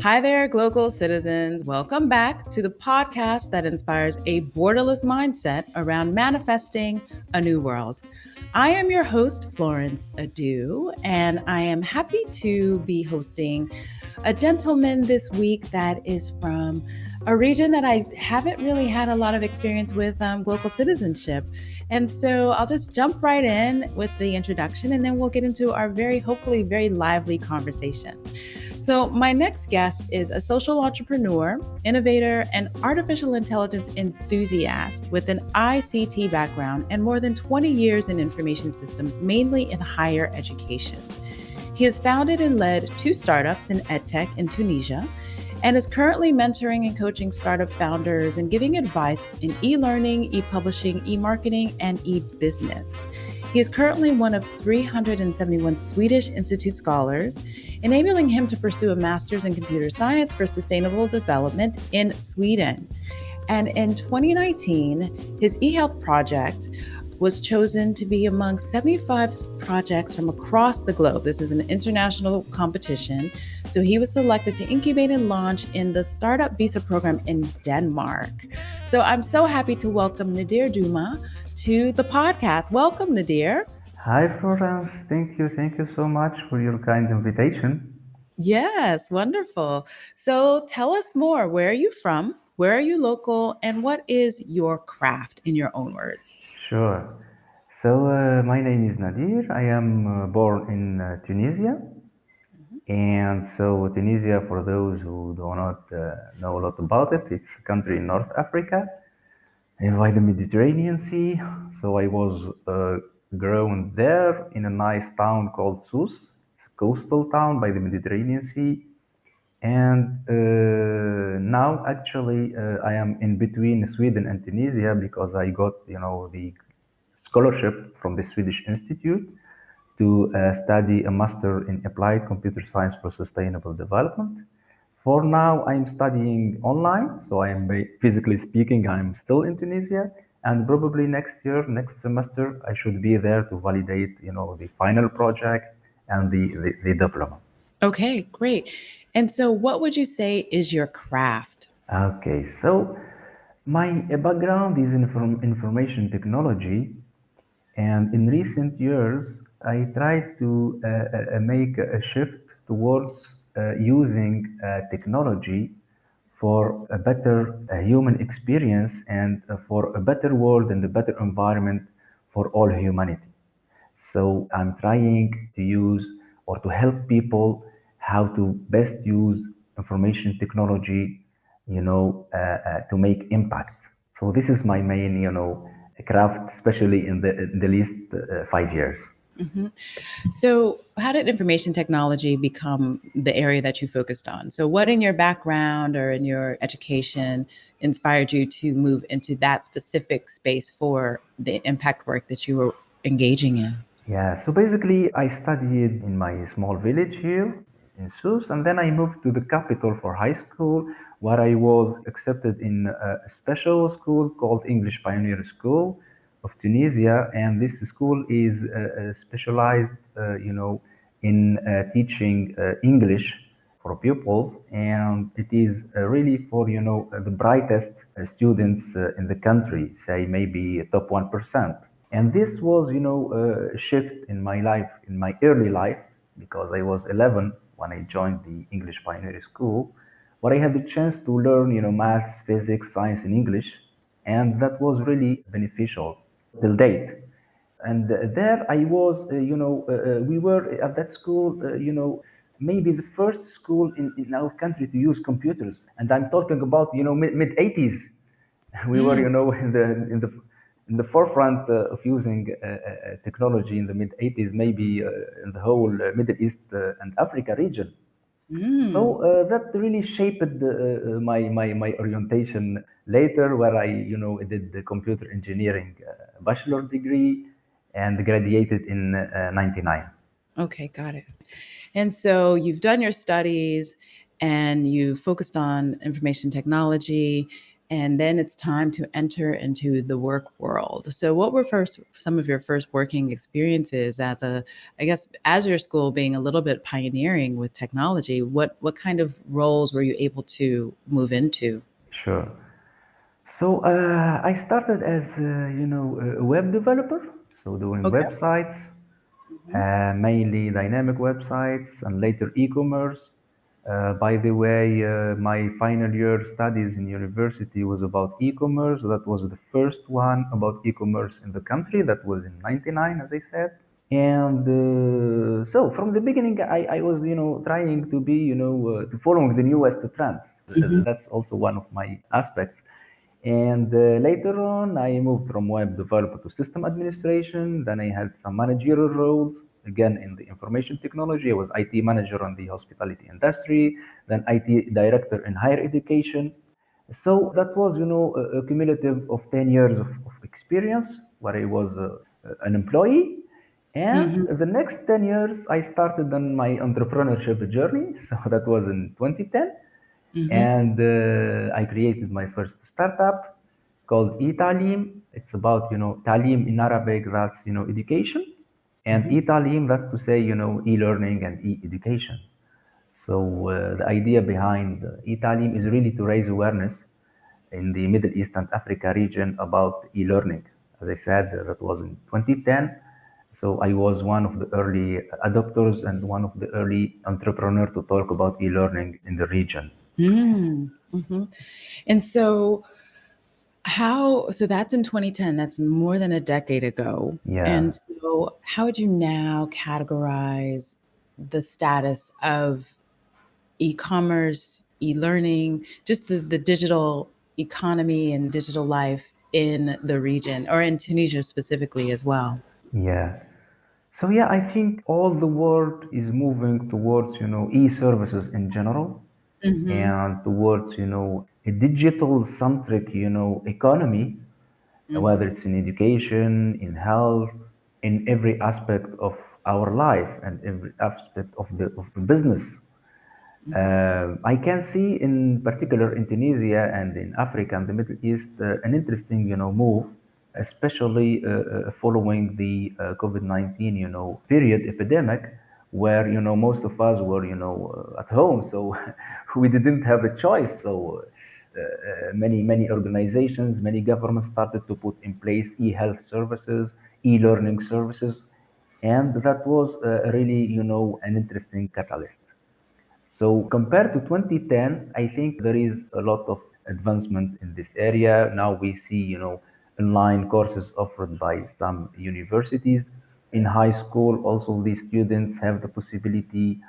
Hi there, Glocal citizens. Welcome back to the podcast that inspires a borderless mindset around manifesting a new world. I am your host, Florence Adu, and I am happy to be hosting a gentleman this week that is from a region that I haven't really had a lot of experience with local citizenship. And so I'll just jump right in with the introduction and then we'll get into our hopefully very lively conversation. So, my next guest is a social entrepreneur, innovator, and artificial intelligence enthusiast with an ICT background and more than 20 years in information systems, mainly in higher education. He has founded and led 2 startups in edtech in Tunisia and is currently mentoring and coaching startup founders and giving advice in e-learning, e-publishing, e-marketing, and e-business. He is currently one of 371 Swedish Institute scholars, enabling him to pursue a master's in computer science for sustainable development in Sweden. And in 2019, his eHealth project was chosen to be among 75 projects from across the globe. This is an international competition. So he was selected to incubate and launch in the Startup Visa program in Denmark. So I'm so happy to welcome Nadhir Douma to the podcast. Welcome, Nadhir. Hi, Florence. Thank you so much for your kind invitation. Yes, wonderful. So tell us more. Where are you from? Where are you local? And what is your craft in your own words? Sure. So, my name is Nadhir. I am born in Tunisia. And so, Tunisia, for those who do not know a lot about it, it's a country in North Africa by the Mediterranean Sea. So, I was grown there in a nice town called Sousse. It's a coastal town by the Mediterranean Sea. And now, actually, I am in between Sweden and Tunisia because I got, the scholarship from the Swedish Institute to study a master in applied computer science for sustainable development. For now, I'm studying online, so I am physically speaking, I'm still in Tunisia, and probably next year, next semester, I should be there to validate, the final project and the diploma. Okay, great. And so, what would you say is your craft? Okay, so my background is in information technology, and in recent years, I tried to make a shift towards using technology for a better human experience and for a better world and a better environment for all humanity. So I'm trying to use or to help people how to best use information technology, to make impact. So this is my main, craft, especially in the least 5 years. Mhm. So, how did information technology become the area that you focused on? So, what in your background or in your education inspired you to move into that specific space for the impact work that you were engaging in? Yeah, so basically, I studied in my small village here in Sousse, and then I moved to the capital for high school, where I was accepted in a special school called English Pioneer School of Tunisia. And this school is specialized, in teaching English for pupils, and it is really for the brightest students in the country, say maybe top 1%. And this was, a shift in my life, in my early life, because I was 11 when I joined the English Pioneer School, where I had the chance to learn, maths, physics, science, and English, and that was really beneficial till date. And there I was, we were at that school, maybe the first school in our country to use computers. And I'm talking about, mid 80s. We were, Mm, in the forefront of using technology in the mid 80s, maybe in the whole Middle East and Africa region. mm. So that really shaped my orientation later, where I did the computer engineering bachelor degree and graduated in '99. Okay, got it. And so you've done your studies and you focused on information technology. and then it's time to enter into the work world. So what were some of your first working experiences as I guess as your school being a little bit pioneering with technology, what kind of roles were you able to move into? Sure. So I started as a web developer, so doing Okay. websites, Hmm. mainly dynamic websites, and later e-commerce. By the way, my final year studies in university was about e-commerce. That was the first one about e-commerce in the country. That was in '99, as I said. And so from the beginning, I was, trying to be, to following the newest trends. Hmm. That's also one of my aspects. And later on, I moved from web developer to system administration. Then I had some managerial roles, again in the information technology. I was IT manager on the hospitality industry, then IT director in higher education. So that was, a cumulative of 10 years of experience where I was an employee. And Hmm. the next 10 years, I started on my entrepreneurship journey. So that was in 2010. Hmm. And I created my first startup called e-Taalim. It's about, Taalim in Arabic, that's, education. And Hmm. e-Taalim, that's to say, e-learning and e-education. So the idea behind e-Taalim is really to raise awareness in the Middle East and Africa region about e-learning. As I said, that was in 2010. So I was one of the early adopters and one of the early entrepreneurs to talk about e-learning in the region. Mm-hmm. And so that's in 2010, that's more than a decade ago. Yeah, And so how would you now categorize the status of e-commerce, e-learning, just the digital economy and digital life in the region or in Tunisia specifically as well? yeah. So yeah, I think all the world is moving towards, e-services in general Mm-hmm. and towards, a digital centric, economy, whether Mm-hmm. it's in education, in health, in every aspect of our life and every aspect of the business. Mm-hmm. I can see in particular in Tunisia and in Africa and the Middle East an interesting, move, especially following the COVID-19, period epidemic, where most of us were, at home, so we didn't have a choice. So many organizations, many governments started to put in place e-health services, e-learning services, and that was really, an interesting catalyst. So compared to 2010, I think there is a lot of advancement in this area. Now we see, online courses offered by some universities. In high school, also these students have the possibility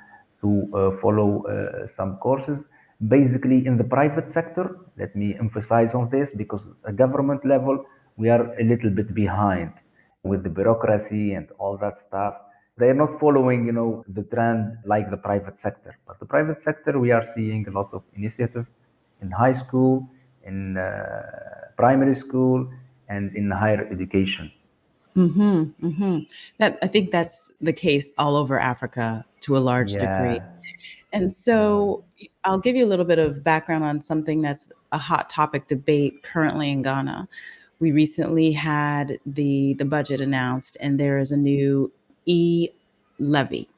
to follow some courses. Basically, in the private sector, let me emphasize on this because at government level, we are a little bit behind with the bureaucracy and all that stuff. They're not following, the trend like the private sector. But the private sector, we are seeing a lot of initiative in high school, in primary school, and in higher education. Mm-hmm. Mm-hmm. That I think that's the case all over Africa to a large degree. Yeah. And Yeah. so I'll give you a little bit of background on something that's a hot topic debate currently in Ghana. We recently had the budget announced, and there is a new levy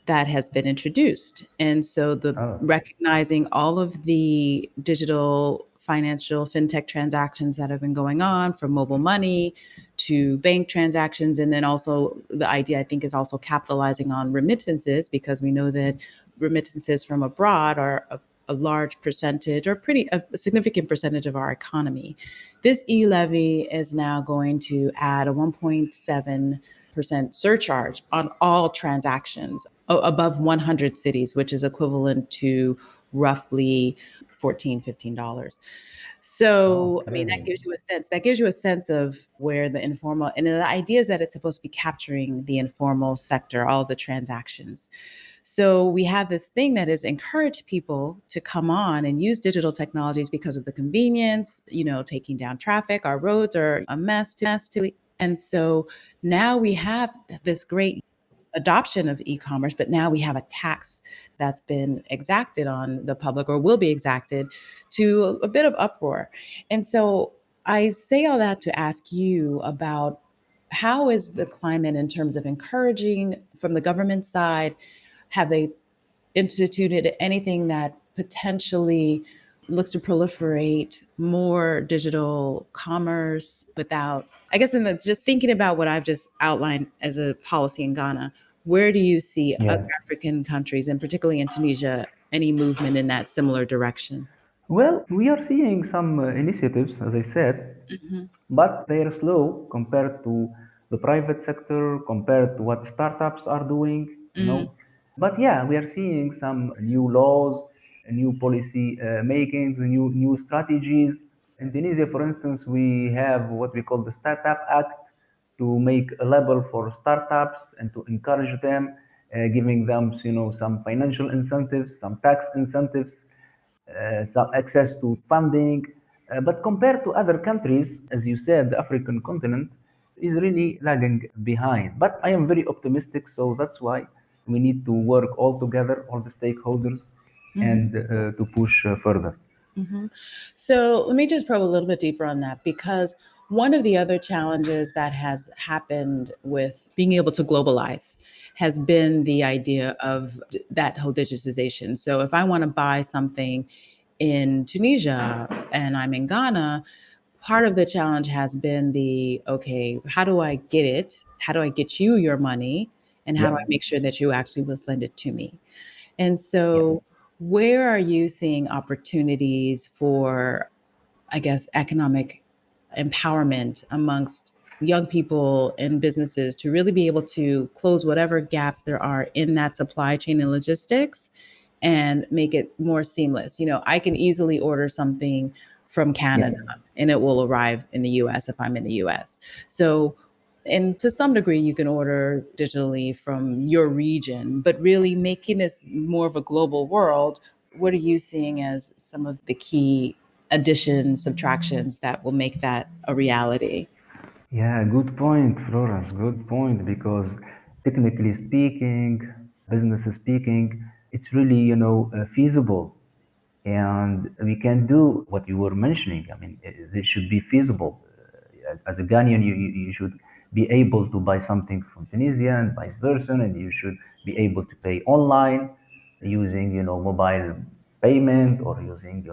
that has been introduced. And so the Oh. recognizing all of the digital financial fintech transactions that have been going on from mobile money to bank transactions. And then also the idea I think is also capitalizing on remittances because we know that remittances from abroad are a large percentage or a significant percentage of our economy. This e-levy is now going to add a 1.7% surcharge on all transactions above 100 cities, which is equivalent to roughly $14-15. So, I mean, that Okay. gives you a sense. That gives you a sense of where the informal and the idea is that it's supposed to be capturing the informal sector, all the transactions. So we have this thing that has encouraged people to come on and use digital technologies because of the convenience, taking down traffic. Our roads are a mess. And so now we have this great adoption of e-commerce, but now we have a tax that's been exacted on the public or will be exacted, to a bit of uproar. And so I say all that to ask you about, how is the climate in terms of encouraging from the government side? Have they instituted anything that potentially looks to proliferate more digital commerce without, I guess, in the, just thinking about what I've just outlined as a policy in Ghana, where do you see other Yeah. African countries, and particularly in Tunisia, any movement in that similar direction? Well, we are seeing some initiatives, as I said, Mm-hmm. but they are slow compared to the private sector, compared to what startups are doing. But yeah, we are seeing some new laws, new policy makings, new strategies. In Tunisia, for instance, we have what we call the Startup Act to make a label for startups and to encourage them, giving them, some financial incentives, some tax incentives, some access to funding. But compared to other countries, as you said, the African continent is really lagging behind. But I am very optimistic, so that's why we need to work all together, all the stakeholders, Mm-hmm. and to push further. Mm-hmm. So let me just probe a little bit deeper on that, because one of the other challenges that has happened with being able to globalize has been the idea of that whole digitization. So if I want to buy something in Tunisia and I'm in Ghana, part of the challenge has been the, okay, how do I get it? How do I get you your money? And how Yeah, do I make sure that you actually will send it to me? And yeah, so, where are you seeing opportunities for, I guess, economic empowerment amongst young people and businesses to really be able to close whatever gaps there are in that supply chain and logistics and make it more seamless? I can easily order something from yeah. Canada and it will arrive in the US if I'm in the US. So, and to some degree, you can order digitally from your region, but really making this more of a global world. What are you seeing as some of the key additions, subtractions that will make that a reality? Yeah, good point, Florence. Good point. Because technically speaking, business speaking, it's really, feasible, and we can do what you were mentioning. I mean, this should be feasible. As a Ghanaian, you should be able to buy something from Tunisia and vice versa, and you should be able to pay online using, mobile payment, or using,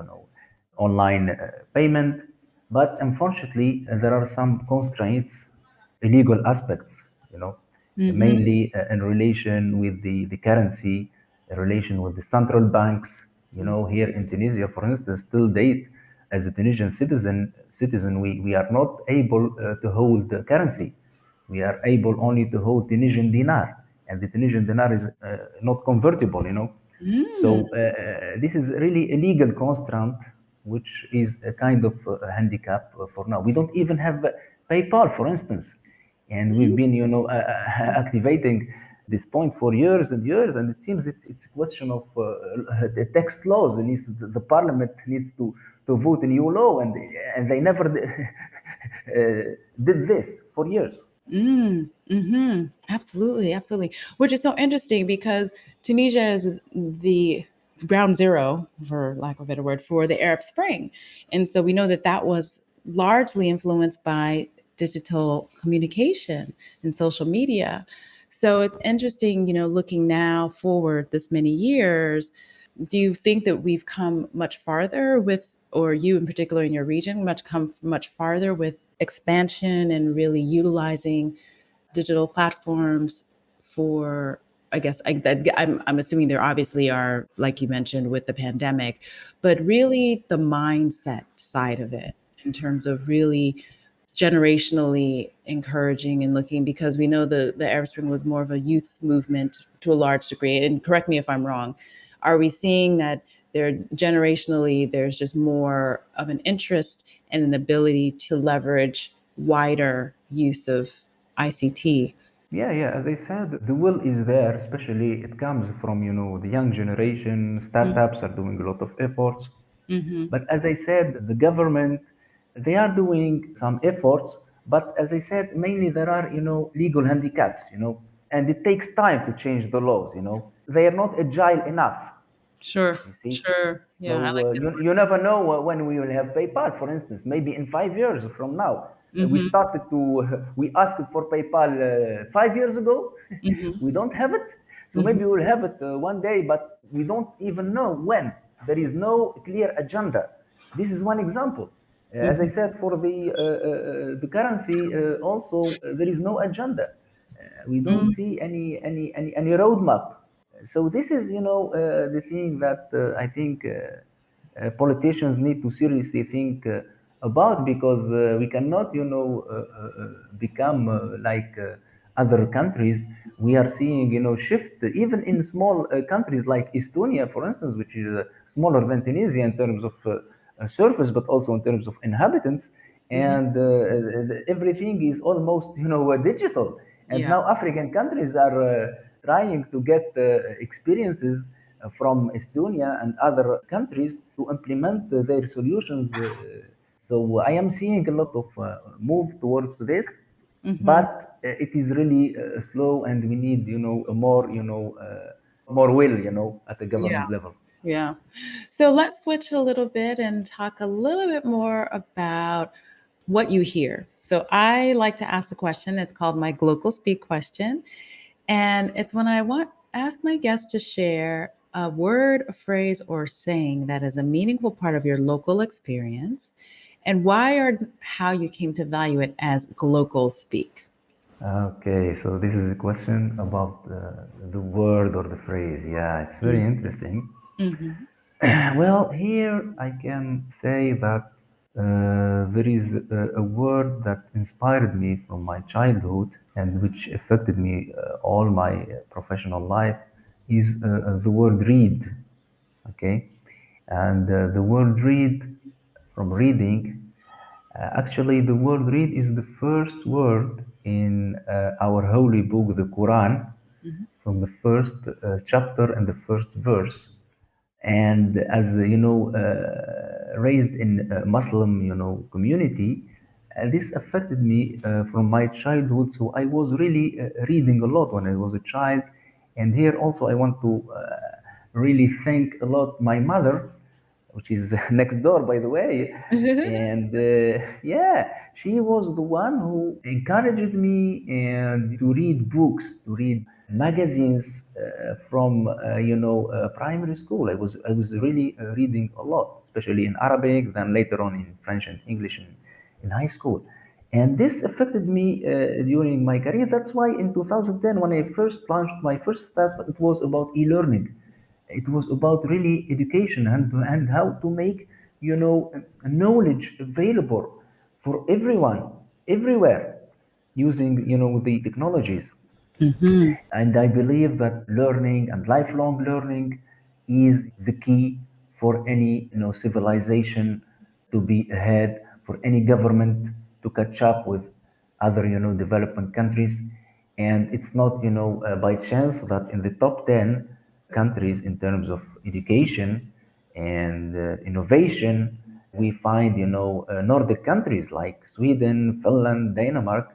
online payment. But unfortunately, there are some constraints, illegal aspects, Mm-hmm. mainly in relation with the currency, in relation with the central banks. Here in Tunisia, for instance, till date, as a Tunisian citizen, we are not able to hold the currency. We are able only to hold Tunisian dinar, and the Tunisian dinar is not convertible. Mm. So this is really a legal constraint, which is a kind of handicap for now. We don't even have PayPal, for instance, and we've been, activating this point for years and years. And it seems it's a question of the text laws. The parliament needs to vote a new law, and they never did this for years. Mm, hmm. Absolutely, absolutely. Which is so interesting because Tunisia is the ground zero, for lack of a better word, for the Arab Spring. And so we know that that was largely influenced by digital communication and social media. So it's interesting, looking now forward this many years, do you think that we've come much farther with, or you in particular in your region, much farther with expansion and really utilizing digital platforms for, I guess, I'm assuming there obviously are, like you mentioned with the pandemic, but really the mindset side of it in terms of really generationally encouraging and looking, because we know the Arab Spring was more of a youth movement to a large degree. And correct me if I'm wrong. Are we seeing that there generationally there's just more of an interest and an ability to leverage wider use of ICT? Yeah, yeah. As I said, the will is there. Especially, it comes from the young generation. Startups are doing a lot of efforts. Mm-hmm. But as I said, the government, they are doing some efforts. But as I said, mainly there are legal handicaps. and it takes time to change the laws. They are not agile enough. Sure. You see, Sure. Yeah, I so like that you never know when we will have PayPal. For instance, maybe in 5 years from now, word. we started to we asked for PayPal 5 years ago. Mm-hmm. We don't have it, so Mm-hmm. maybe we'll have it one day, but we don't even know when. There is no clear agenda. This is one example. As I Mm-hmm. said, for the currency, also there is no agenda. We don't see any roadmap. So this is, the thing that I think politicians need to seriously think about, because we cannot, become like other countries. We are seeing, shift even in small countries like Estonia, for instance, which is smaller than Tunisia in terms of surface, but also in terms of inhabitants. Mm-hmm. And everything is almost, digital. And Yeah. now African countries are trying to get experiences from Estonia and other countries to implement their solutions. So I am seeing a lot of move towards this, Mm-hmm. but it is really slow, and we need, a more, more will, at the Yeah. government level. Yeah. So let's switch a little bit and talk a little bit more about what you hear. So I like to ask a question. It's called my Glocal Speak question. And it's when I want ask my guests to share a word, a phrase, or saying that is a meaningful part of your local experience and why or how you came to value it as Glocal Speak. Okay, so this is a question about the word or the phrase. Yeah, it's very interesting. Mm-hmm. Well, here I can say that there is a word that inspired me from my childhood and which affected me all my professional life is the word read. Okay, and the word read, from reading, actually the word read is the first word in our holy book, the Quran, Mm-hmm. from the first chapter and the first verse. And as raised in a Muslim, community, this affected me from my childhood. So I was really reading a lot when I was a child. And here also I want to really thank a lot my mother, which is next door, by the way. And yeah, she was the one who encouraged me and to read books, to read magazines from primary school. I was really reading a lot, especially in Arabic, then later on in French and English in high school. And this affected me during my career. That's why in 2010, when I first launched my first startup, it was about e-learning. It was about really education and how to make knowledge available for everyone, everywhere, using the technologies. Mm-hmm. And I believe that learning and lifelong learning is the key for any civilization to be ahead, for any government to catch up with other development countries. And it's not by chance that in the top 10 countries in terms of education and innovation, we find Nordic countries like Sweden, Finland, Denmark.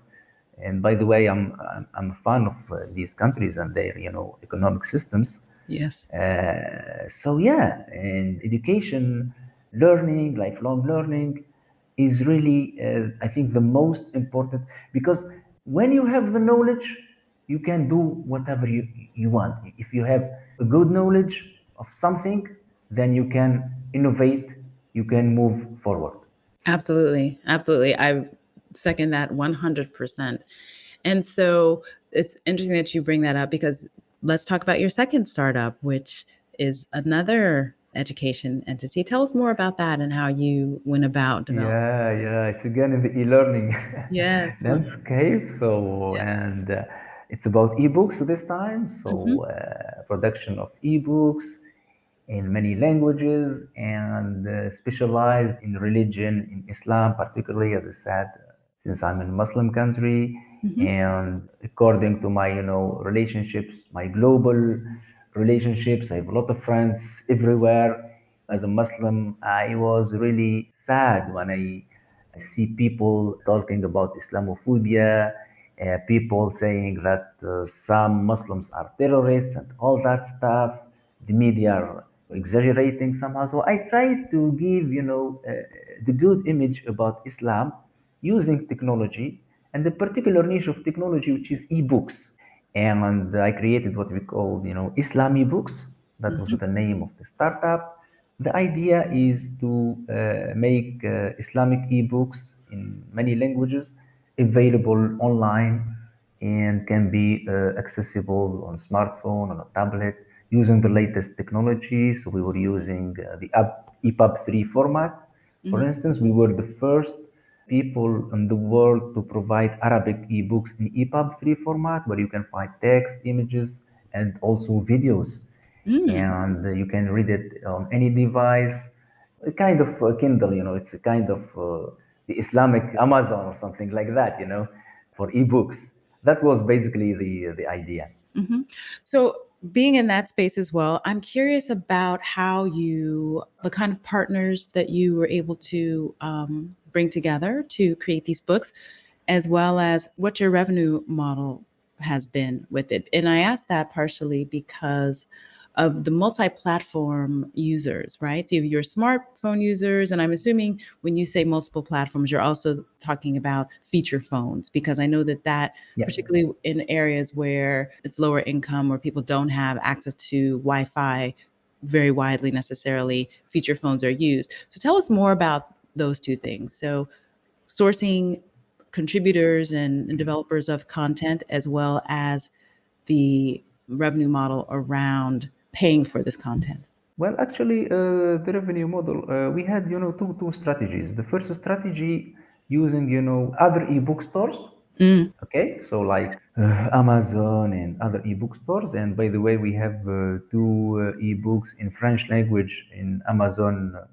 And by the way, I'm a fan of these countries and their economic systems. Yes. So yeah, and education, learning, lifelong learning, is really I think the most important, because when you have the knowledge, you can do whatever you want. If you have a good knowledge of something, then you can innovate, you can move forward. Absolutely. Absolutely. I second that 100%. And so it's interesting that you bring that up because let's talk about your second startup, which is another education entity. Tell us more about that and how you went about developing. Yeah, it's again in the e-learning Yes. landscape. So, Yes. and it's about ebooks this time. Hmm. So, production of ebooks in many languages and specialized in religion, in Islam, particularly, as I said, since I'm in a Muslim country. Hmm. And according to my, relationships, my global relationships, I have a lot of friends everywhere. As a Muslim, I was really sad when I see people talking about Islamophobia people saying that some Muslims are terrorists and all that stuff. The media are exaggerating somehow. So I try to give, the good image about Islam using technology and the particular niche of technology, which is ebooks. And I created what we call, ISLAMeBooks. That was Mhm. the name of the startup. The idea is to make Islamic ebooks in many languages available online and can be accessible on smartphone, on a tablet, using the latest technologies. So we were using the EPUB 3 format. For Mhm. instance, we were the first people in the world to provide Arabic ebooks in EPUB 3 format, where you can find text, images, and also videos. Mm. And you can read it on any device, a kind of Kindle, it's a kind of the Islamic Amazon or something like that, for ebooks. That was basically the idea. Mhm. So, being in that space as well, I'm curious about how the kind of partners that you were able to bring together to create these books, as well as what your revenue model has been with it. And I asked that partially because of the multi-platform users, right? So you have your smartphone users, and I'm assuming when you say multiple platforms, you're also talking about feature phones, because I know that Yeah. particularly in areas where it's lower income or people don't have access to Wi-Fi very widely necessarily, feature phones are used. So tell us more about those two things. So sourcing contributors and developers of content, as well as the revenue model around paying for this content. Well, actually, the revenue model, we had, two strategies. The first strategy using, other ebook stores. Mm, Okay, so like Amazon and other ebook stores. And by the way, we have two ebooks in French language in Amazon.ca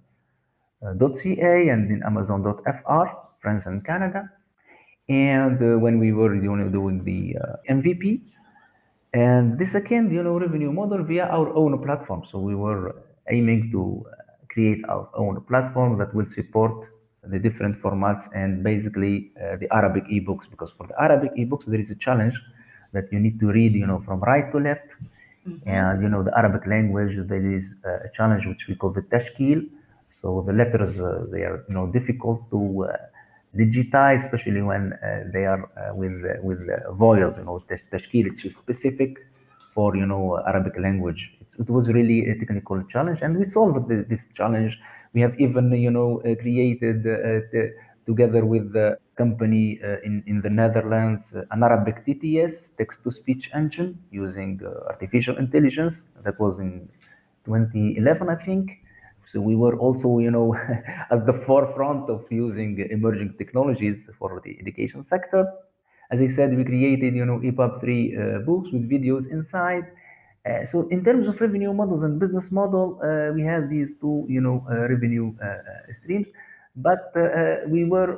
and in Amazon.fr, France and Canada. And when we were, doing the MVP, and the second, revenue model via our own platform. So we were aiming to create our own platform that will support the different formats and basically the Arabic ebooks. Because for the Arabic ebooks, there is a challenge that you need to read, from right to left. mhm. And the Arabic language, there is a challenge which we call the tashkil. So the letters, they are, difficult to digitize, especially when they are with vowels. Tashkil, it's specific for Arabic language. It was really a technical challenge, and we solved this challenge. We have even created together with the company in the Netherlands an Arabic TTS, text to speech engine, using artificial intelligence. That was in 2011, I think. So we were also, at the forefront of using emerging technologies for the education sector. As I said, we created, EPUB 3 books with videos inside. So in terms of revenue models and business model, we have these two, revenue streams. But we were,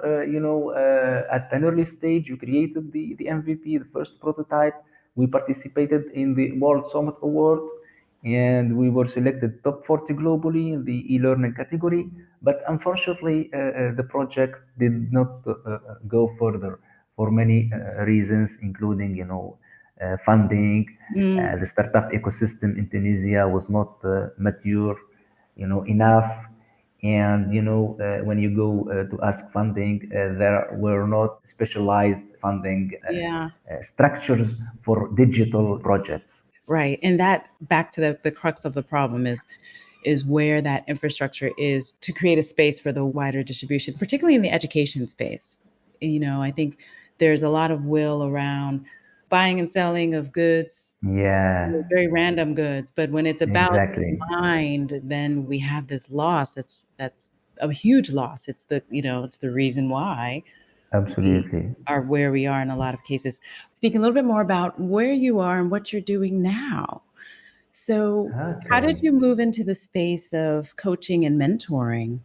at an early stage, we created the MVP, the first prototype. We participated in the World Summit Award, and we were selected top 40 globally in the e-learning category. But unfortunately, the project did not go further for many reasons, including, funding. Mm, The startup ecosystem in Tunisia was not mature, enough. And when you go to ask funding, there were not specialized funding yeah. structures for digital projects. Right. And that back to the crux of the problem is where that infrastructure is to create a space for the wider distribution, particularly in the education space. I think there's a lot of will around buying and selling of goods, Yeah, very random goods, but when it's about the exactly. mind, then we have this loss. That's a huge loss. It's the reason why we Absolutely. are where we are in a lot of cases. Speaking a little bit more about where you are and what you're doing now. So, how did Okay. you move into the space of coaching and mentoring?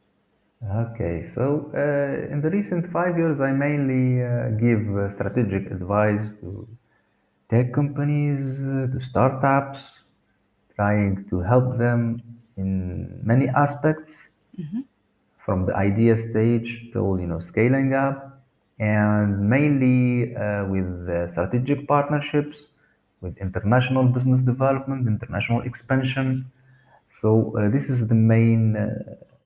Okay. So, in the recent 5 years, I mainly give strategic advice to tech companies, to startups, trying to help them in many aspects, Mhm. from the idea stage till scaling up. and mainly with strategic partnerships, with international business development, international expansion. So this is the main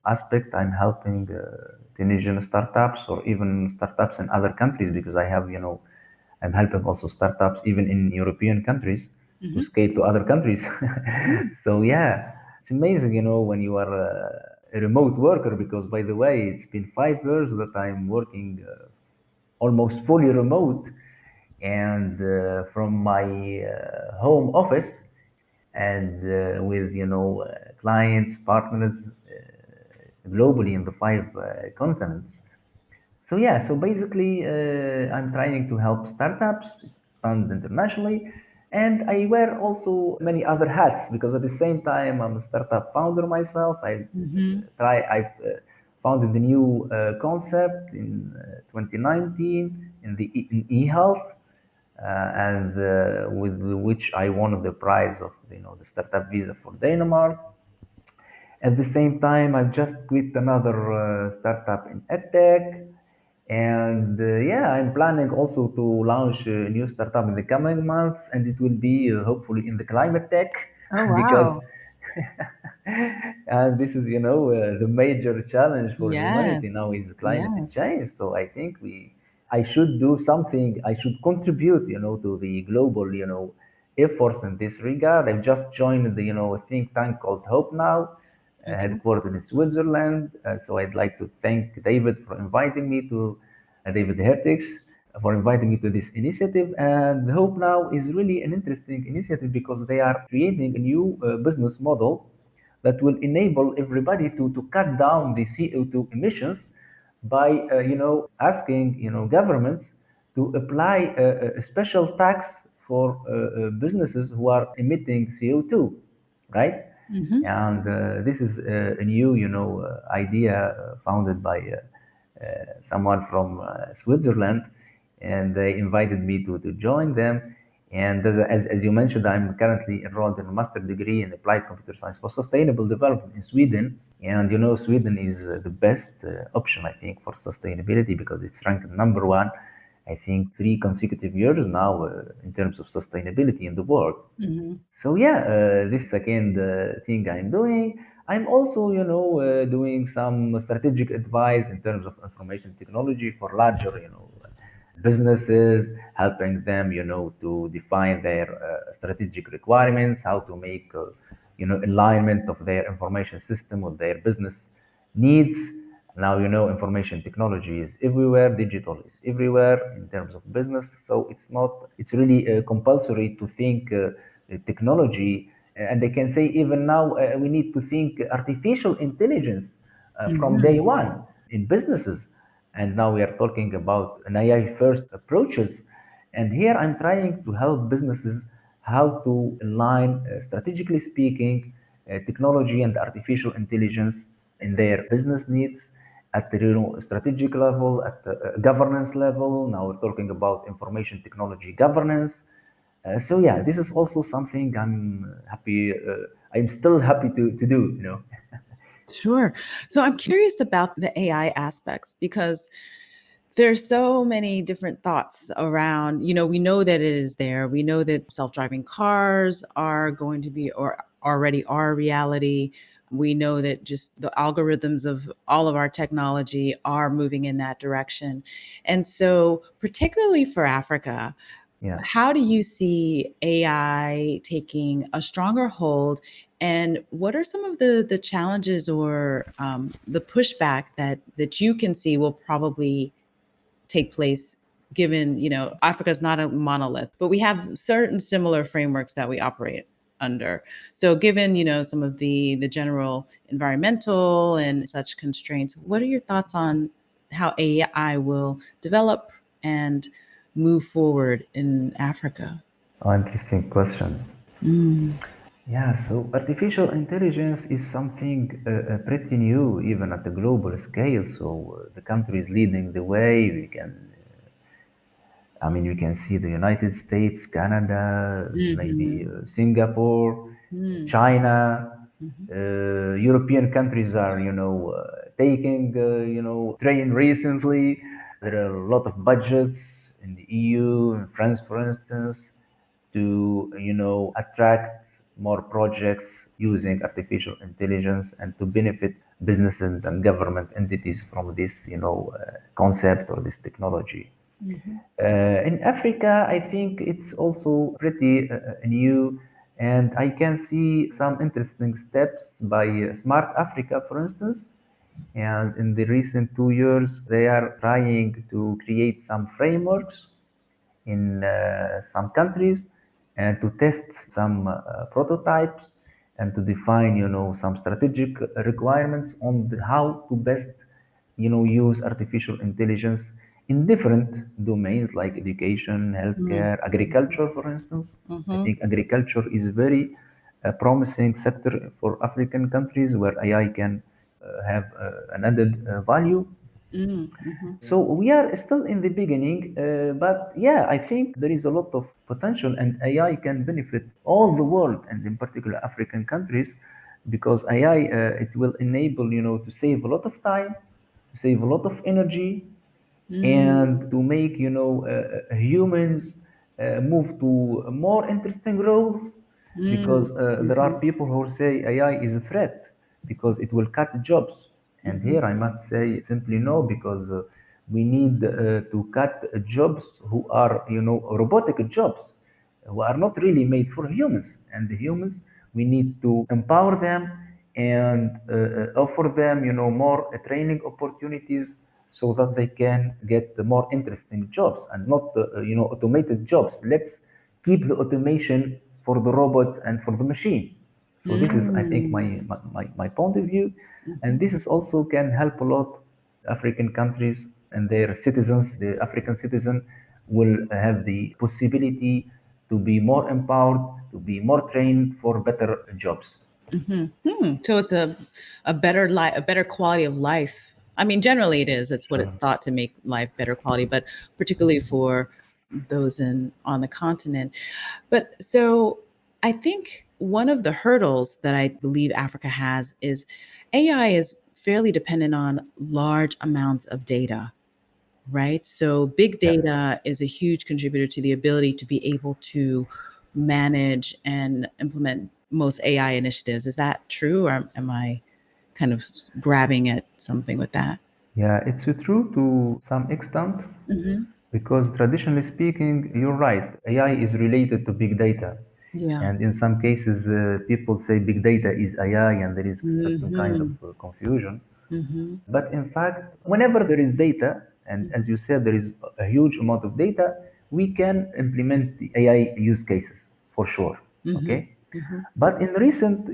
aspect. I'm helping Tunisian startups or even startups in other countries because I have, I'm helping also startups even in European countries to Hmm. scale to other countries. Mm. So yeah, it's amazing, when you are a remote worker. Because by the way, it's been 5 years that I'm working almost fully remote and from my home office and with clients, partners globally in the five continents. So yeah, so basically, I'm trying to help startups expand internationally, and I wear also many other hats because at the same time I'm a startup founder myself. Hmm. I've founded a new concept in 2019 in in eHealth, and with which I won the prize of the startup visa for Denmark. At the same time, I've just quit another startup in edtech. And yeah, I'm planning also to launch a new startup in the coming months, and it will be hopefully in the climate tech Oh, because wow. and this is the major challenge for Yes. humanity now is climate Yes. change. So I think I should do something. I should contribute to the global efforts in this regard. I've just joined the a think tank called Hope Now, Okay. headquartered in Switzerland. So I'd like to thank David for inviting me to David Hertix for inviting me to this initiative. And Hope Now is really an interesting initiative because they are creating a new business model that will enable everybody to cut down the CO2 emissions by asking governments to apply a special tax for businesses who are emitting CO2, right? Hmm. And this is a new idea founded by someone from Switzerland, and they invited me to join them. And as you mentioned, I'm currently enrolled in a master degree in applied computer science for sustainable development in Sweden. And Sweden is the best option, I think, for sustainability because it's ranked number one, I think, 3 consecutive years now in terms of sustainability in the world. Hmm. So yeah, this is again the thing I'm doing. I'm also, doing some strategic advice in terms of information technology for larger, businesses, helping them, to define their strategic requirements, how to make, alignment of their information system with their business needs. Now, information technology is everywhere, digital is everywhere in terms of business. So it's really compulsory to think technology. And they can say even now we need to think artificial intelligence from day Hmm. one in businesses. And now we are talking about an AI first approaches. And here I'm trying to help businesses how to align, strategically speaking, technology and artificial intelligence in their business needs at the strategic level, at the governance level. Now we're talking about information technology governance. So yeah, this is also something I'm happy. I'm still happy to do. Sure. So I'm curious about the AI aspects because there's so many different thoughts around, we know that it is there. We know that self-driving cars are going to be or already are a reality. We know that just the algorithms of all of our technology are moving in that direction. And so, particularly for Africa, Yeah. how do you see AI taking a stronger hold? And what are some of the challenges or the pushback that you can see will probably take place, given Africa is not a monolith, but we have certain similar frameworks that we operate under. So given some of the general environmental and such constraints, what are your thoughts on how AI will develop and move forward in Africa? Oh, interesting question. Mm. Yeah, so artificial intelligence is something pretty new, even at the global scale. So the country is leading the way. I mean, we can see the United States, Canada, maybe Hmm. Singapore, Mm. China. Hmm. European countries are, taking, train recently. There are a lot of budgets in the EU, in France, for instance, to attract more projects using artificial intelligence and to benefit businesses and government entities from this concept or this technology. In Africa, I think it's also pretty new, and I can see some interesting steps by Smart Africa, for instance. And in the recent 2 years, they are trying to create some frameworks in some countries and to test some prototypes and to define some strategic requirements on how to best use artificial intelligence in different domains like education, healthcare, agriculture, for instance. I think agriculture is very promising sector for African countries where AI can have an added value. So we are still in the beginning, but yeah, I think there is a lot of potential, and AI can benefit all the world, and in particular African countries, because AI it will enable to save a lot of time, to save a lot of energy, and to make humans move to more interesting roles, because there are people who say AI is a threat because it will cut jobs, and here I must say simply no, because we need to cut jobs who are robotic jobs who are not really made for humans, and the humans we need to empower them and offer them more training opportunities so that they can get the more interesting jobs and not automated jobs. Let's keep the automation for the robots and for the machine. So this is, I think, my point of view, and this is also can help a lot African countries and their citizens. The African citizen will have the possibility to be more empowered, to be more trained for better jobs. So it's a better life, a better quality of life. I mean, generally it is. It's what it's Sure. thought to make life better quality, but particularly for those on the continent. But so I think one of the hurdles that I believe Africa has is AI is fairly dependent on large amounts of data, right? So big Yeah. data is a huge contributor to the ability to be able to manage and implement most AI initiatives. Is that true, or am I kind of grabbing at something with that? Yeah, it's true to some extent, because traditionally speaking, you're right, AI is related to big data. Yeah. And in some cases, people say big data is AI, and there is certain kind of confusion. But in fact, whenever there is data, and as you said, there is a huge amount of data, we can implement the AI use cases for sure. Okay. But in recent,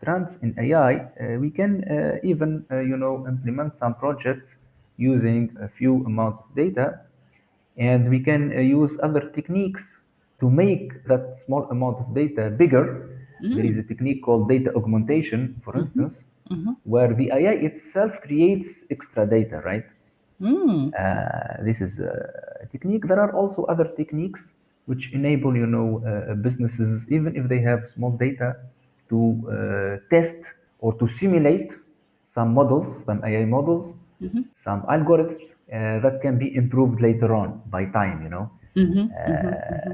trends in AI, we can even, implement some projects using a few amount of data, and we can use other techniques to make that small amount of data bigger. There is a technique called data augmentation, for instance, where the AI itself creates extra data, right? This is a technique. There are also other techniques which enable, businesses, even if they have small data, to test or to simulate some models, some AI models, some algorithms that can be improved later on by time,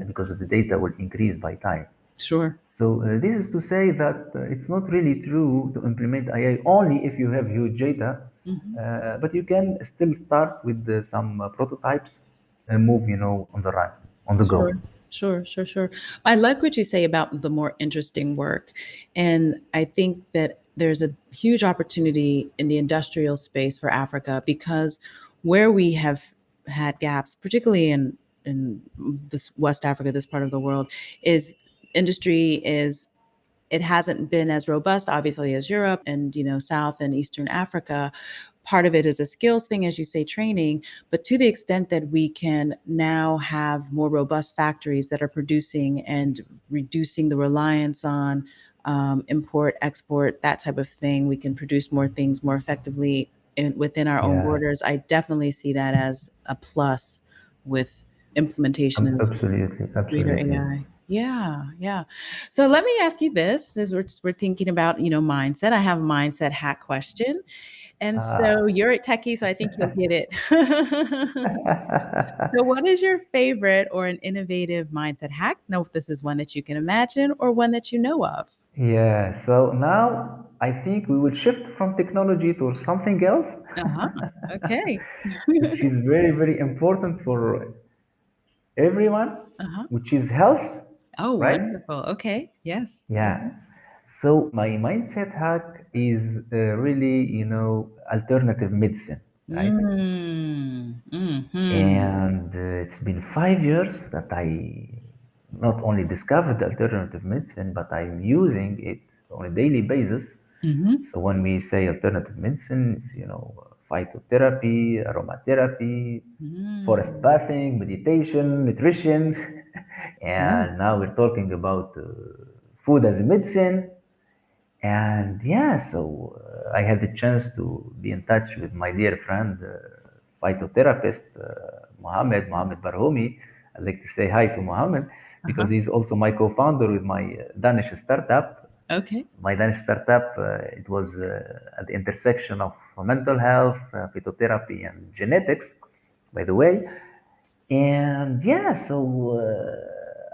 because the data will increase by time. Sure. So this is to say that it's not really true to implement AI only if you have huge data, but you can still start with some prototypes and move, on the run, on the Sure, go. sure. I like what you say about the more interesting work. And I think that there's a huge opportunity in the industrial space for Africa because where we have had gaps, particularly in this West Africa, this part of the world, is industry is it hasn't been as robust, obviously, as Europe and South and Eastern Africa. Part of it is a skills thing, as you say, training. But to the extent that we can now have more robust factories that are producing and reducing the reliance on import, export, that type of thing, we can produce more things more effectively within our own Yeah, borders. I definitely see that as a plus with implementation of absolutely, greater absolutely. AI. Yeah, yeah. So let me ask you this, as we're thinking about, mindset. I have a mindset hack question. And so Ah. you're a techie, so I think you'll get it. So what is your favorite or an innovative mindset hack? Know if this is one that you can imagine or one that you know of. Yeah, so now I think we will shift from technology to something else, Uh-huh. Okay. which is very, very important for everyone, Uh-huh. which is health, Oh, right? wonderful. Okay. Yes. Yeah. So my mindset hack is really, alternative medicine, right? Mm-hmm. And it's been 5 years that I not only discovered alternative medicine, but I'm using it on a daily basis. Mm-hmm. So when we say alternative medicine, it's, phytotherapy, aromatherapy, forest Mm. bathing, meditation, nutrition. Yeah. And now we're talking about food as a medicine. And yeah, so I had the chance to be in touch with my dear friend, phytotherapist, Mohammed Barhoumi. I'd like to say hi to Mohammed because Uh-huh. he's also my co-founder with my Danish startup. Okay. My Danish startup, it was at the intersection of mental health, phytotherapy, and genetics, by the way. And yeah, so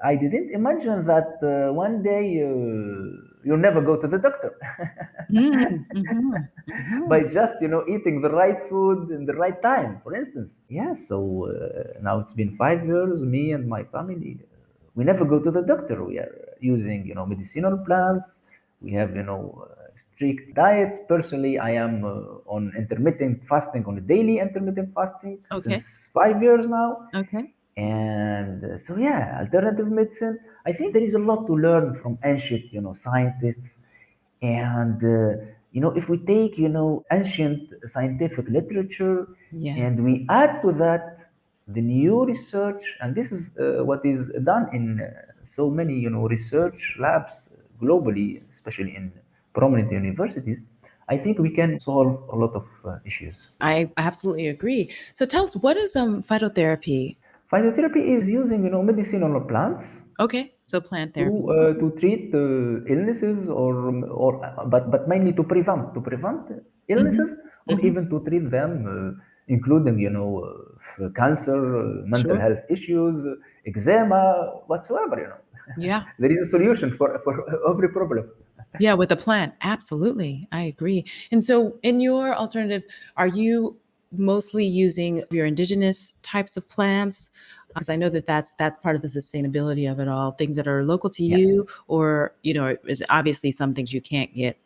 I didn't imagine that one day you'll never go to the doctor Mm, mhm, by mhm. just eating the right food in the right time, for instance. Yeah, so now it's been 5 years. Me and my family, we never go to the doctor. We are using medicinal plants. We have strict diet. Personally, I am on intermittent fasting, on a daily intermittent fasting Okay. since 5 years now. Okay. And so yeah, alternative medicine, I think there is a lot to learn from ancient scientists. And if we take ancient scientific literature Yes. and we add to that the new research, and this is what is done in so many research labs globally, especially in prominent universities, I think we can solve a lot of issues. I absolutely agree. So tell us, what is phytotherapy? Phytotherapy is using medicinal plants Okay. So plant to therapy. to treat illnesses, or but mainly to prevent Hmm. illnesses, or Hmm. even to treat them, including cancer, mental Sure. health issues, eczema, whatsoever. Yeah. There is a solution for every problem. Yeah, with the plant. Absolutely. I agree. And so in your alternative, are you mostly using your indigenous types of plants? Because I know that that's part of the sustainability of it all, things that are local to Yeah, you, or, is obviously some things you can't get,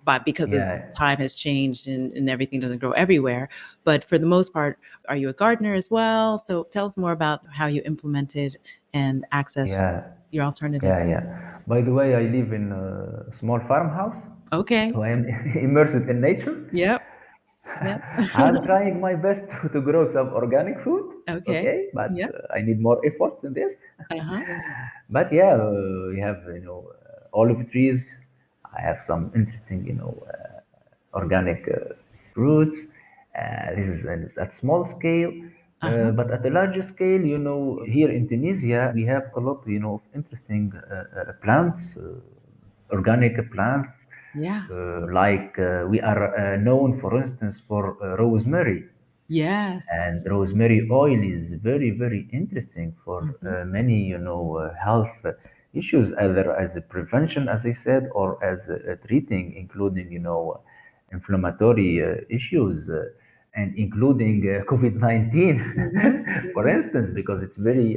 but because the yeah, time has changed and everything doesn't grow everywhere. But for the most part, are you a gardener as well? So tell us more about how you implemented and access yeah, your yeah, alternatives. yeah. By the way, I live in a small farmhouse, Okay. so I am immersed in nature. Yep. Yep. I'm trying my best to grow some organic food, Okay. okay, but Yep. I need more efforts in this. Uh-huh. But yeah, we have olive trees. I have some interesting organic fruits. This is at small scale. Uh-huh. But at a larger scale, here in Tunisia, we have a lot, of interesting plants, organic plants, Yeah. like we are known, for instance, for rosemary. Yes. And rosemary oil is very, very interesting for Mhm. many, health issues, either as a prevention, as I said, or as a treating, including, inflammatory issues, and including COVID-19, Mhm. for Mhm. instance, because it's very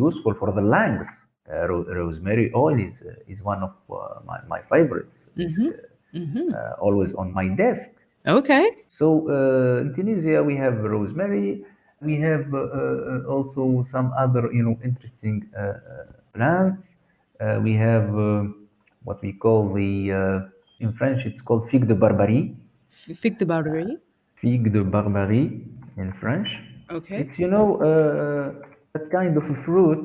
useful for the lungs. Rosemary oil is one of my favorites. It's Mhm. Mhm. always on my desk. Okay. So in Tunisia, we have rosemary. We have also some other, interesting plants. We have what we call in French, it's called figue de Barbarie. Fig the Barberry. Figue de Barbarie in French. Okay. It's, that kind of a fruit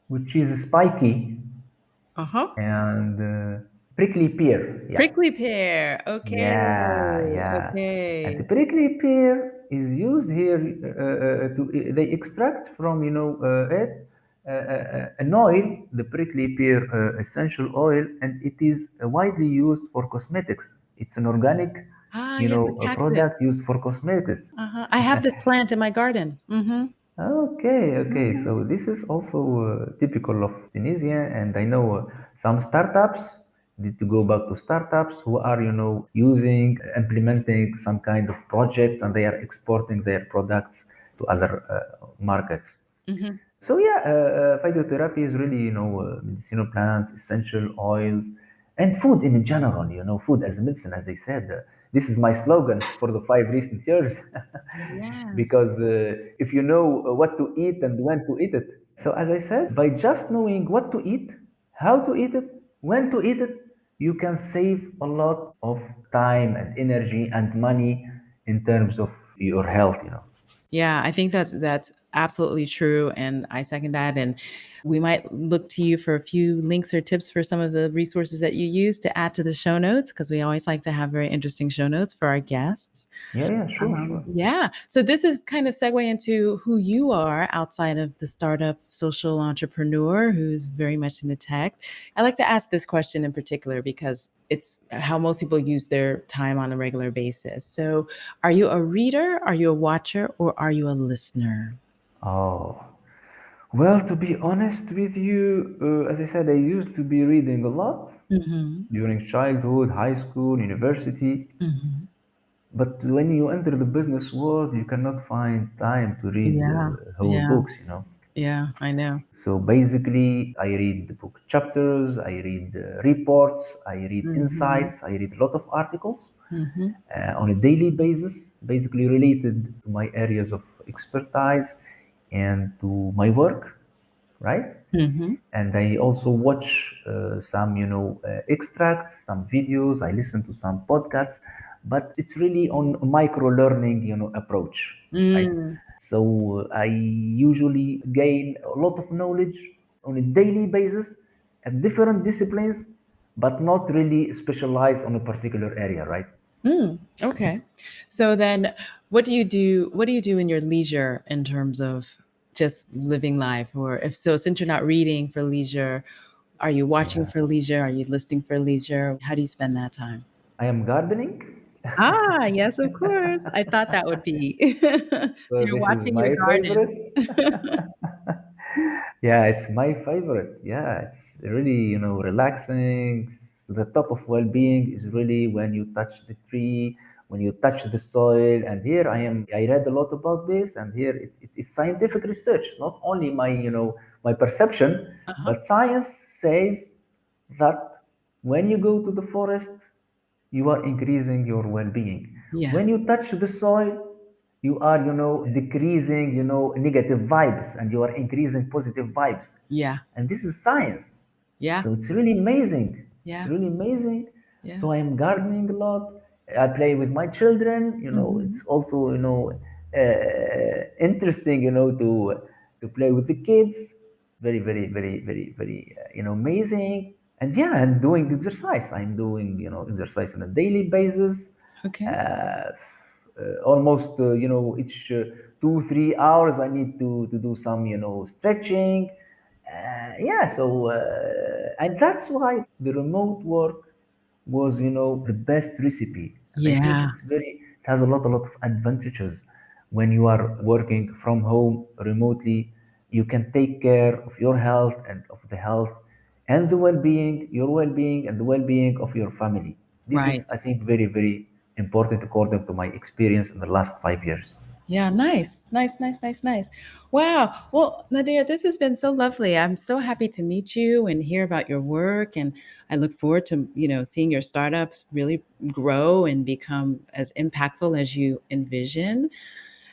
which is spiky Uh-huh. and prickly pear. Yeah. Prickly pear. Okay. Yeah, yeah. And the Okay. prickly pear is used here to they extract from it an oil, the prickly pear essential oil, and it is widely used for cosmetics. It's an organic, Ah, yes, the a cactus. product used for cosmetics. Uh-huh. I have this plant in my garden. Mm-hmm. Okay, okay. So Mhm. this is also typical of Tunisia, and I know some startups need to go back to startups who are, using, implementing some kind of projects, and they are exporting their products to other markets. Mm-hmm. So yeah, phytotherapy is really, medicinal plants, essential oils, and food in general. Food as medicine, as I said. This is my slogan for the 5 recent years, Yes. because if you know what to eat and when to eat it. So as I said, by just knowing what to eat, how to eat it, when to eat it, you can save a lot of time and energy and money in terms of your health. Yeah, I think that's absolutely true, and I second that. And we might look to you for a few links or tips for some of the resources that you use to add to the show notes, because we always like to have very interesting show notes for our guests. Yeah, yeah, sure, sure. Yeah. So this is kind of segue into who you are outside of the startup social entrepreneur who's very much in the tech. I like to ask this question in particular because it's how most people use their time on a regular basis. So, are you a reader, are you a watcher, or are you a listener? Oh, well, to be honest with you, as I said, I used to be reading a lot Mm-hmm. during childhood, high school, university. Mm-hmm. But when you enter the business world, you cannot find time to read Yeah. whole Yeah. books. Yeah. I know. So basically, I read the book chapters, I read reports, I read Mm-hmm. insights, I read a lot of articles Mm-hmm. on a daily basis, basically related to my areas of expertise and to my work, right? Mm-hmm. And I also watch some, extracts, some videos. I listen to some podcasts, but it's really on a micro learning, approach, right? Mm. So I usually gain a lot of knowledge on a daily basis at different disciplines, but not really specialized on a particular area, right? Okay. So then what do you do? What do you do in your leisure in terms of just living life? Or if so, since you're not reading for leisure, are you watching Yeah. for leisure? Are you listening for leisure? How do you spend that time? I am gardening. Ah, yes, of course. I thought that would be. So So you're this is watching your my garden. favorite. Yeah, it's my favorite. Yeah, it's really, relaxing. The top of well-being is really when you touch the tree, when you touch the soil. And here I read a lot about this, and here it's scientific research. It's not only my perception, Uh-huh. but science says that when you go to the forest, you are increasing your well-being. When Yes. you touch the soil, you are, decreasing, negative vibes, and you are increasing positive vibes. Yeah. And this is science. Yeah. So it's really amazing. It's Yeah. really amazing. Yeah. So I am gardening a lot. I play with my children. Hmm. It's also, interesting, to play with the kids. Very, very, very, very, very, amazing. And yeah, and doing exercise. I'm doing, exercise on a daily basis. Okay. Almost, each 2 3 hours I need to do some, stretching. Yeah, so and that's why the remote work was, the best recipe. And I think Yeah. it has a lot of advantages. When you are working from home remotely, you can take care of your health and of the health and the well-being, your well-being and the well-being of your family. This Right. is, I think, very, very important according to my experience in the last 5 years. Yeah, nice. Nice, nice, nice, nice. Wow. Well, Nadir, this has been so lovely. I'm so happy to meet you and hear about your work, and I look forward to, seeing your startups really grow and become as impactful as you envision.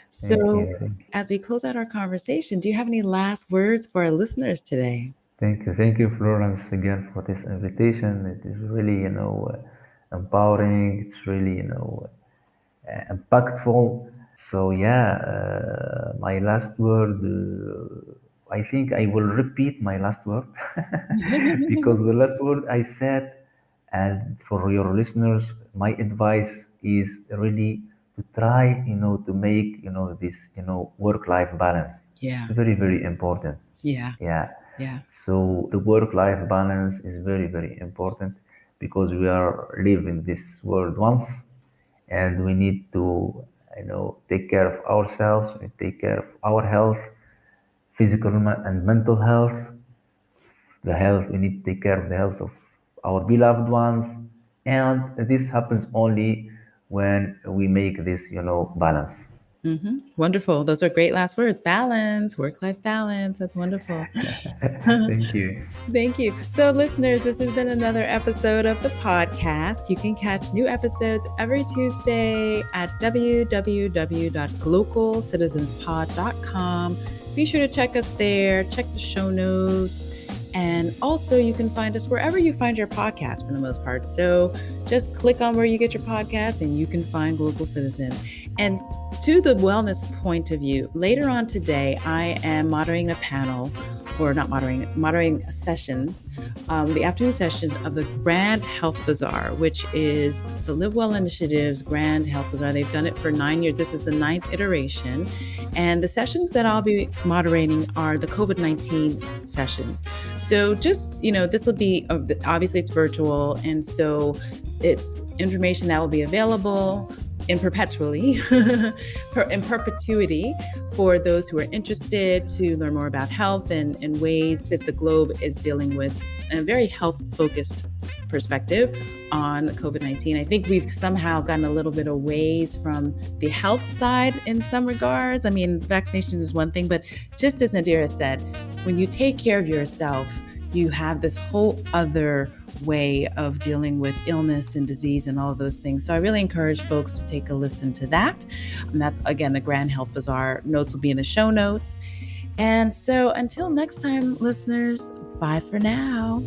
Thank So, you. Thank you. as we close out our conversation, do you have any last words for our listeners today? Thank you. Thank you, Florence, again for this invitation. It is really, empowering. It's really, impactful. So yeah, my last word. I think I will repeat my last word because the last word I said, and for your listeners, my advice is really to try, to make, this, work-life balance. It's Yeah. very, very important. Yeah. Yeah. Yeah. So the work-life balance is very, very important because we are living this world once, and we need to, take care of ourselves, we take care of our health, physical and mental health. The health, we need to take care of the health of our beloved ones, and this happens only when we make this, balance. Wonderful. Those are great last words. Balance, work-life balance. That's wonderful. Thank you. Thank you. So, listeners, this has been another episode of the podcast. You can catch new episodes every Tuesday at www.glocalcitizenspod.com. Be sure to check us there, check the show notes. And also, you can find us wherever you find your podcast for the most part. So just click on where you get your podcast and you can find Glocal Citizens. And to the wellness point of view, later on today, I am moderating a panel, or not moderating sessions, the afternoon session of the Grand Health Bazaar, which is the Live Well Initiative's Grand Health Bazaar. They've done it for 9 years. This is the 9th iteration. And the sessions that I'll be moderating are the COVID-19 sessions. So just, this will be, obviously it's virtual. And so it's information that will be available in perpetuity for those who are interested to learn more about health and ways that the globe is dealing with a very health-focused perspective on COVID-19. I think we've somehow gotten a little bit away from the health side in some regards. I mean, vaccination is one thing, but just as Nadhir said, when you take care of yourself, you have this whole other way of dealing with illness and disease and all of those things. So I really encourage folks to take a listen to that. And that's, again, the Grand Health Bazaar. Notes will be in the show notes. And so until next time, listeners, bye for now.